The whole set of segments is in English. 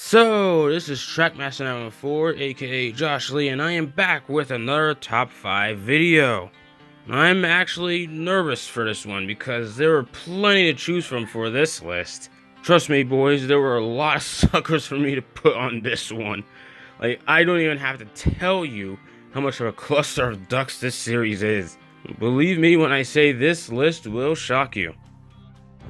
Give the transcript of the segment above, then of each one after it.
So, this is Trackmaster 914, aka Josh Lee, and I am back with another top 5 video. I'm actually nervous for this one because there were plenty to choose from for this list. Trust me, boys, there were a lot of suckers for me to put on this one. Like, I don't even have to tell you how much of a cluster of ducks this series is. Believe me when I say this list will shock you.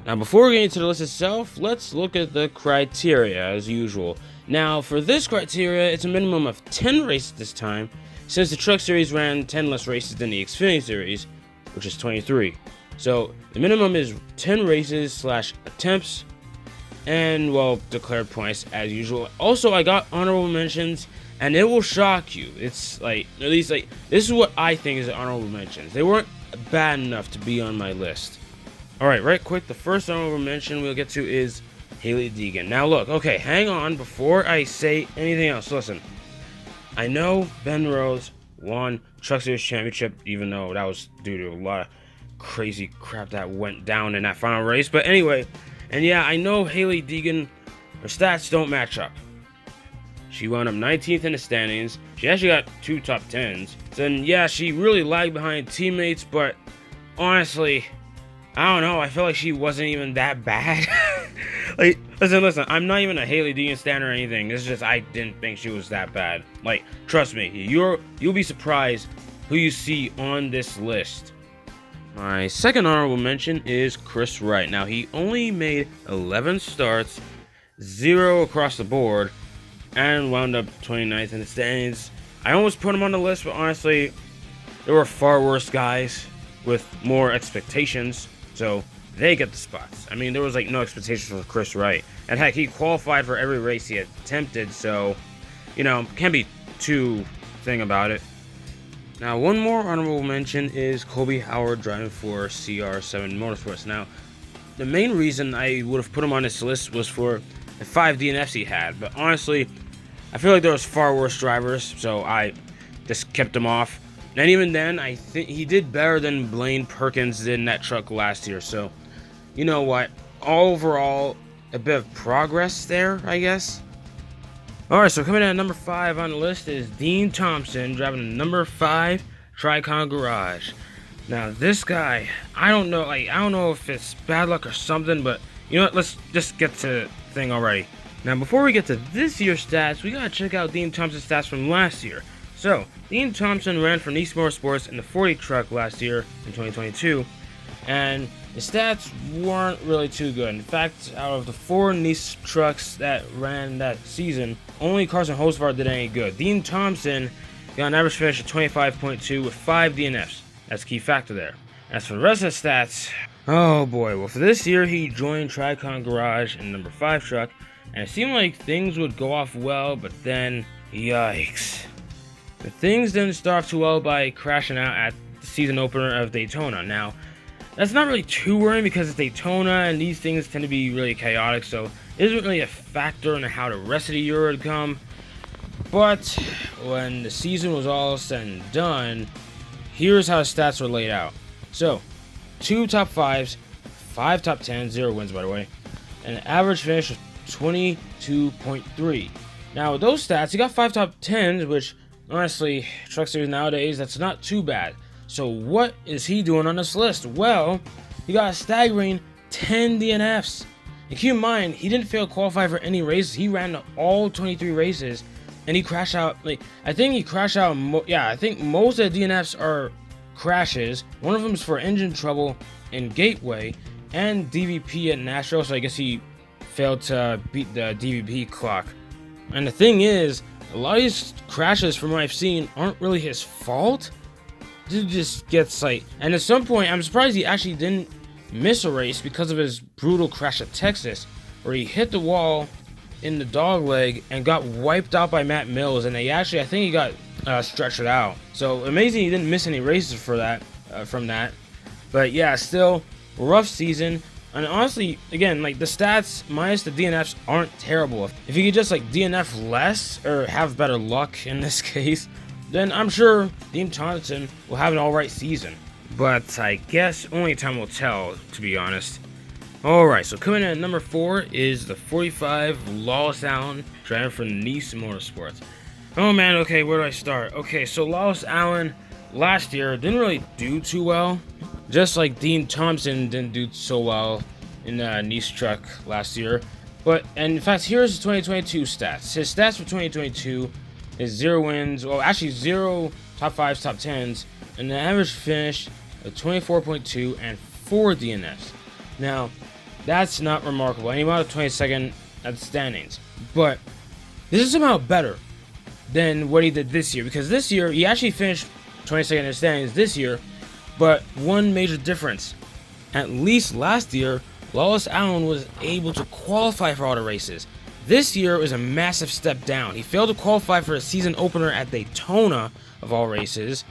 Now, before getting to the list itself, let's look at the criteria as usual. Now, for this criteria, it's a minimum of 10 races this time, since the Truck Series ran 10 less races than the Xfinity Series, which is 23. So, the minimum is 10 races / attempts, and, well, declared points as usual. Also, I got honorable mentions, and it will shock you. It's like, at least, like, this is what I think is honorable mentions. They weren't bad enough to be on my list. Alright, right quick, the first honorable mention we'll get to is Hailie Deegan. Now look, okay, hang on before I say anything else. Listen, I know Ben Rhodes won Truck Series Championship, even though that was due to a lot of crazy crap that went down in that final race. But anyway, and yeah, I know Hailie Deegan, her stats don't match up. She wound up 19th in the standings. She actually got 2 top 10s. Then yeah, she really lagged behind teammates, but honestly, I don't know, I feel like she wasn't even that bad. Like, listen, I'm not even a Hailie Deegan stan or anything. It's just I didn't think she was that bad. Like, trust me, you'll be surprised who you see on this list. My second honorable mention is Chris Wright. Now, he only made 11 starts, 0 across the board, and wound up 29th in the standings. I almost put him on the list, but honestly, there were far worse guys with more expectations. So they get the spots. I mean, there was like no expectations for Chris Wright. And heck, he qualified for every race he attempted, so, you know, can't be too thing about it. Now, one more honorable mention is Kobe Howard driving for CR7 Motorsports. Now, the main reason I would have put him on this list was for the 5 DNFs he had. But honestly, I feel like there was far worse drivers, so I just kept him off. And even then, I think he did better than Blaine Perkins did in that truck last year. So, you know what? Overall, a bit of progress there, I guess. Alright, so coming in at number 5 on the list is Dean Thompson, driving the number 5 Tricon Garage. Now, this guy, I don't know if it's bad luck or something, but you know what? Let's just get to the thing already. Now, before we get to this year's stats, we gotta check out Dean Thompson's stats from last year. So, Dean Thompson ran for Nice Motorsports in the 40 truck last year in 2022, and the stats weren't really too good. In fact, out of the 4 Nice trucks that ran that season, only Carson Hocevar did any good. Dean Thompson got an average finish of 25.2 with 5 DNFs. That's a key factor there. As for the rest of the stats, oh boy, well for this year he joined Tricon Garage in number 5 truck, and it seemed like things would go off well, but then, yikes. The things didn't start too well by crashing out at the season opener of Daytona. Now, that's not really too worrying because it's Daytona and these things tend to be really chaotic, so it isn't really a factor in how the rest of the year would come. But when the season was all said and done, here's how the stats were laid out. So, 2 top 5s, 5 top 10s, 0 wins by the way, and an average finish of 22.3. Now, with those stats, he got 5 top 10s, which honestly, Truck Series nowadays, that's not too bad. So what is he doing on this list? Well, he got a staggering 10 DNFs. And keep in mind, he didn't fail to qualify for any races. He ran all 23 races, and he crashed out. Like, I think he crashed out. I think most of the DNFs are crashes. One of them is for engine trouble in Gateway and DVP at Nashville. So I guess he failed to beat the DVP clock. And the thing is, a lot of these crashes from what I've seen aren't really his fault. Dude just gets like, and at some point, I'm surprised he actually didn't miss a race because of his brutal crash at Texas, where he hit the wall in the dog leg and got wiped out by Matt Mills, and I think he got stretched out. So amazing he didn't miss any races for that, from that. But yeah, still rough season. And honestly, again, like the stats minus the DNFs aren't terrible. If you could just like DNF less or have better luck in this case, then I'm sure Dean Thompson will have an alright season. But I guess only time will tell, to be honest. Alright, so coming in at number 4 is the 45 Lawless Allen, driving for Nice Motorsports. Oh man, okay, where do I start? Okay, so Lawless Allen last year didn't really do too well. Just like Dean Thompson didn't do so well in the Nice truck last year. And in fact, here's his 2022 stats. His stats for 2022 is 0 wins, well actually 0 top 5s, top 10s, and the average finish of 24.2 and 4 DNFs. Now, that's not remarkable. And he went out 22nd at the standings. But this is somehow better than what he did this year. Because this year, he actually finished 22nd in the standings this year. But one major difference. At least last year, Lawless Allen was able to qualify for all the races. This year was a massive step down. He failed to qualify for a season opener at Daytona, of all races.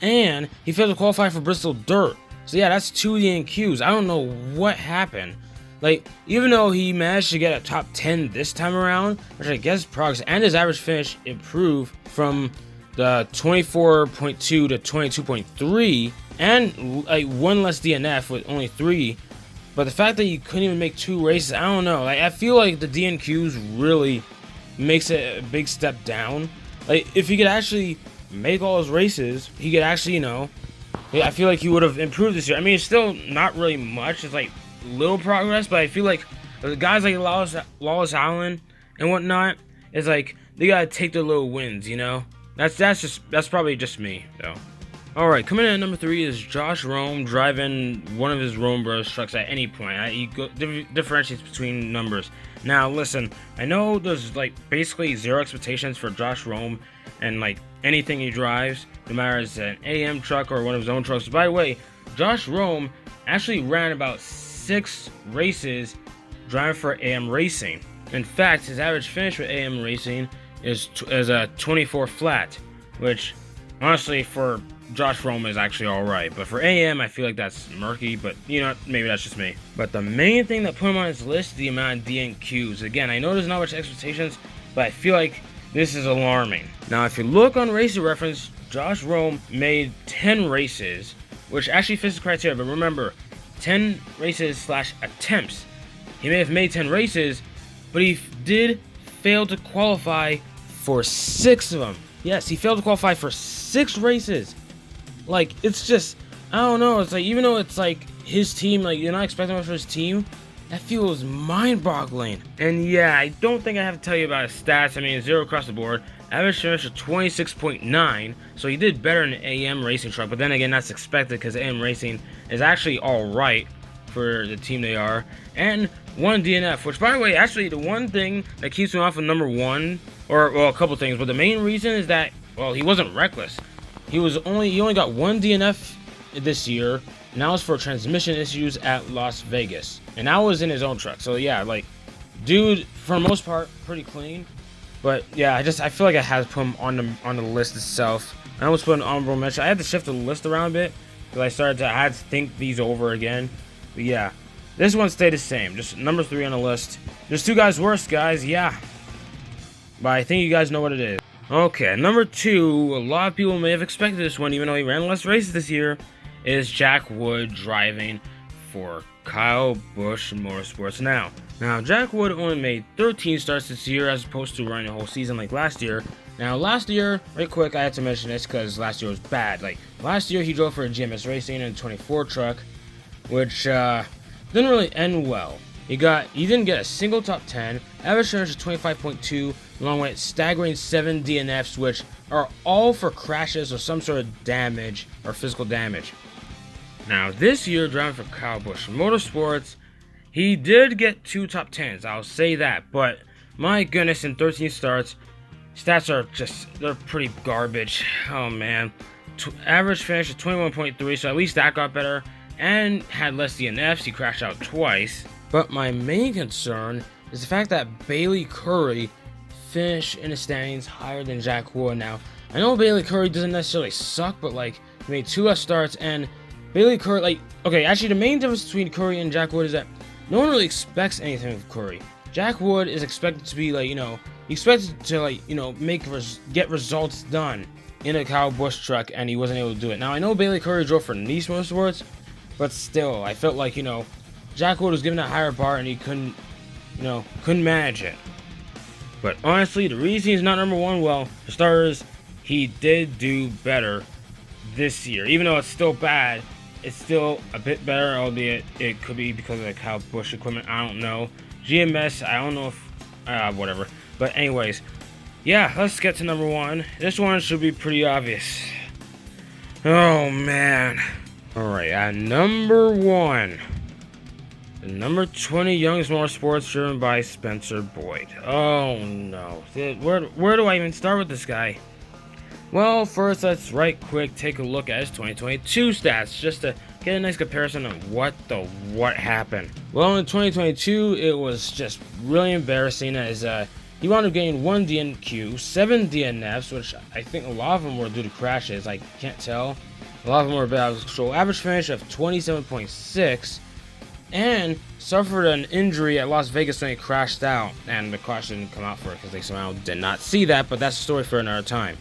And he failed to qualify for Bristol Dirt. So yeah, that's 2 DNQs. I don't know what happened. Like, even though he managed to get a top 10 this time around, which I guess progress, and his average finish improved from the 24.2 to 22.3, and like 1 less DNF with only 3. But the fact that you couldn't even make 2 races, I don't know. Like, I feel like the DNQs really makes it a big step down. Like, if he could actually make all his races, he could actually, I feel like he would have improved this year. I mean, it's still not really much. It's like little progress, but I feel like the guys like Lawless Allen and whatnot, it's like they gotta take their little wins, That's probably just me, though. Alright, coming in at number 3 is Josh Rome, driving one of his Rome Bros trucks at any point. He differentiates between numbers. Now, listen, I know there's like basically 0 expectations for Josh Rome and like anything he drives, no matter if it's an AM truck or one of his own trucks. By the way, Josh Rome actually ran about 6 races driving for AM Racing. In fact, his average finish with AM Racing is a 24 flat, which honestly for Josh Rome is actually alright, but for AM I feel like that's murky, but maybe that's just me. But the main thing that put him on his list is the amount of DNQs. Again, I know there's not much expectations, but I feel like this is alarming. Now, if you look on Racer Reference, Josh Rome made 10 races, which actually fits the criteria, but remember, 10 races / attempts. He may have made 10 races, but he did fail to qualify for 6 of them. Yes, he failed to qualify for 6 races. Like, it's just, I don't know, it's like, even though it's like his team, like, you're not expecting much from his team, that feels mind-boggling. And yeah, I don't think I have to tell you about his stats. I mean, 0 across the board. Average finish of 26.9, so he did better in the AM Racing truck, but then again, that's expected because AM Racing is actually alright for the team they are. And 1 DNF, which, by the way, actually, the one thing that keeps him off of number 1, or, well, a couple things, but the main reason is that, well, he wasn't reckless. He only got 1 DNF this year, and that was for transmission issues at Las Vegas. And that was in his own truck. So yeah, like, dude, for the most part, pretty clean. But yeah, I feel like I had to put him on the list itself. I almost put an honorable mention. I had to shift the list around a bit because I had to think these over again. But yeah, this one stayed the same. Just number 3 on the list. There's 2 guys worse, guys. Yeah, but I think you guys know what it is. Okay, number 2, a lot of people may have expected this one, even though he ran less races this year, is Jack Wood driving for Kyle Busch Motorsports now. Now, Jack Wood only made 13 starts this year as opposed to running a whole season like last year. Now, last year, right quick, I had to mention this because last year was bad. Like, last year he drove for a GMS Racing in a 24 truck, which didn't really end well. He didn't get a single top 10, average finish of 25.2, along with staggering 7 DNFs, which are all for crashes or some sort of damage or physical damage. Now, this year, driving for Kyle Busch Motorsports, he did get 2 top 10s, I'll say that, but my goodness, in 13 starts, stats they're pretty garbage. Oh man. Average finish of 21.3, so at least that got better, and had less DNFs. He crashed out twice. But my main concern is the fact that Bailey Curry finished in the standings higher than Jack Wood. Now, I know Bailey Curry doesn't necessarily suck, but like, he made 2 less starts, and Bailey Curry, like, okay, actually the main difference between Curry and Jack Wood is that no one really expects anything of Curry. Jack Wood is expected to be like, expected to like, get results done in a Kyle Busch truck, and he wasn't able to do it. Now, I know Bailey Curry drove for Nice Motorsports, but still, I felt like, Jack Wood was given a higher bar and he couldn't manage it. But honestly, the reason he's not number one, well, for starters, he did do better this year. Even though it's still bad, it's still a bit better, albeit it could be because of the Kyle Busch equipment. I don't know. GMS, I don't know if, whatever. But anyways, yeah, let's get to number one. This one should be pretty obvious. Oh, man. Alright, at number one, the number 20 Young's Motorsports driven by Spencer Boyd. Oh, no. Where do I even start with this guy? Well, first, let's right quick take a look at his 2022 stats, just to get a nice comparison of what happened. Well, in 2022, it was just really embarrassing as he wound up getting 1 DNQ, 7 DNFs, which I think a lot of them were due to crashes. I can't tell. A lot of them were bad. So average finish of 27.6, and suffered an injury at Las Vegas when he crashed out, and the caution didn't come out for it because they somehow did not see that, but that's a story for another time.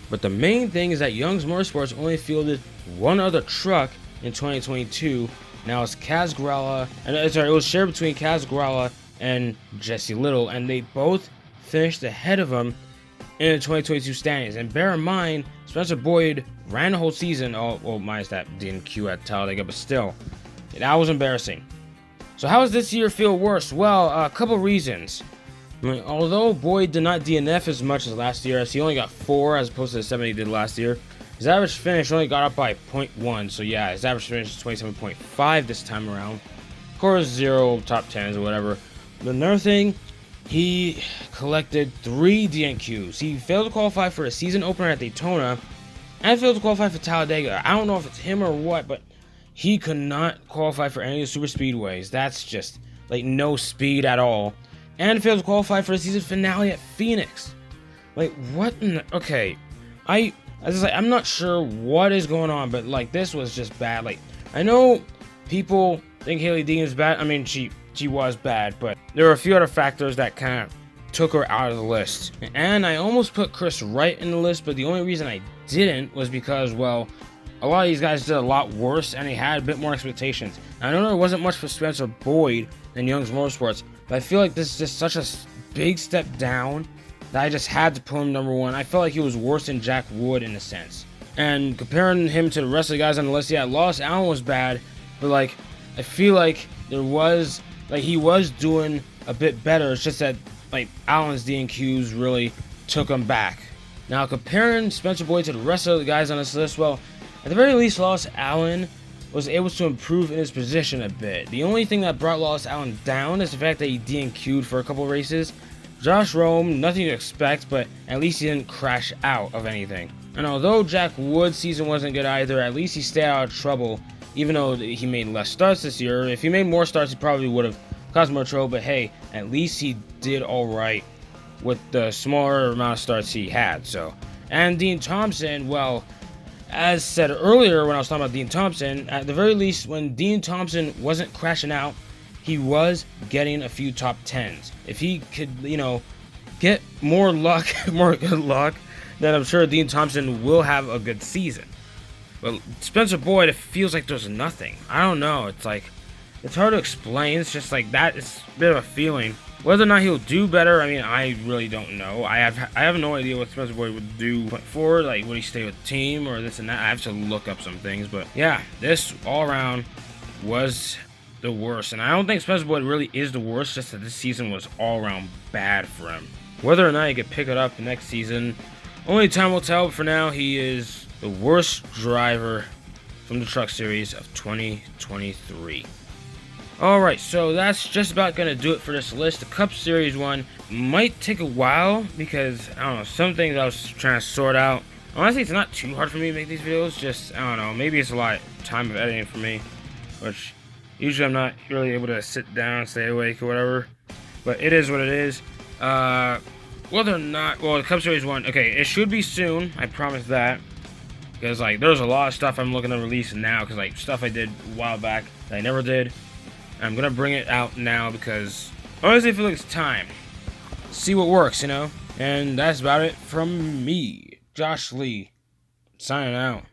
But the main thing is that Young's Motorsports only fielded one other truck in 2022. Now it's Kaz Grala, and it was shared between Kaz Grala and Jesse Little, and they both finished ahead of him in the 2022 standings. And bear in mind, Spencer Boyd ran the whole season, well, minus that DNQ at Talladega, but still, that was embarrassing. So how does this year feel worse? Well, a couple reasons. I mean, although Boyd did not DNF as much as last year, as he only got 4 as opposed to the 7 he did last year, his average finish only got up by 0.1. So yeah, his average finish is 27.5 this time around. Of course, 0 top 10s or whatever. But another thing, he collected 3 DNQs. He failed to qualify for a season opener at Daytona, and failed to qualify for Talladega. I don't know if it's him or what, but he could not qualify for any of the super speedways. That's just like no speed at all. And failed to qualify for the season finale at Phoenix. Like, what in the... Okay, I'm not sure what is going on, but like, this was just bad. Like, I know people think Hailie Deegan is bad. I mean, she was bad, but there were a few other factors that kind of took her out of the list. And I almost put Chris Wright in the list, but the only reason I didn't was because, well, a lot of these guys did a lot worse, and they had a bit more expectations. I know there wasn't much for Spencer Boyd in Young's Motorsports, but I feel like this is just such a big step down that I just had to put him number one. I felt like he was worse than Jack Wood in a sense. And comparing him to the rest of the guys on the list, yeah, Lawless Allen was bad, but like, I feel like he was doing a bit better. It's just that like Allen's DNQs really took him back. Now comparing Spencer Boyd to the rest of the guys on this list, well, at the very least, Lawless Allen was able to improve in his position a bit. The only thing that brought Lawless Allen down is the fact that he DNQ'd for a couple races. Josh Rome, nothing to expect, but at least he didn't crash out of anything. And although Jack Wood's season wasn't good either, at least he stayed out of trouble, even though he made less starts this year. If he made more starts, he probably would have caused more trouble, but hey, at least he did alright with the smaller amount of starts he had. So, and Dean Thompson, well, as said earlier when I was talking about Dean Thompson, at the very least, when Dean Thompson wasn't crashing out, he was getting a few top 10s. If he could, get more luck, more good luck, then I'm sure Dean Thompson will have a good season. But Spencer Boyd, it feels like there's nothing. I don't know. It's like, it's hard to explain. It's just like that. It's a bit of a feeling. Whether or not he'll do better, I mean, I really don't know. I have no idea what Spencer Boyd would do forward. Like, would he stay with the team or this and that? I have to look up some things. But yeah, this all around was the worst. And I don't think Spencer Boyd really is the worst, just that this season was all around bad for him. Whether or not he could pick it up the next season, only time will tell. But for now, he is the worst driver from the Truck Series of 2023. Alright, so that's just about going to do it for this list. The Cup Series one might take a while because, I don't know, some things I was trying to sort out. Honestly, it's not too hard for me to make these videos, just, I don't know, maybe it's a lot of time of editing for me, which usually I'm not really able to sit down, stay awake, or whatever, but it is what it is. Whether or not, well, the Cup Series one, okay, it should be soon, I promise that, because, like, there's a lot of stuff I'm looking to release now, because, like, stuff I did a while back that I never did. I'm gonna bring it out now because honestly I feel like it's time. See what works, And that's about it from me, Josh Lee, signing out.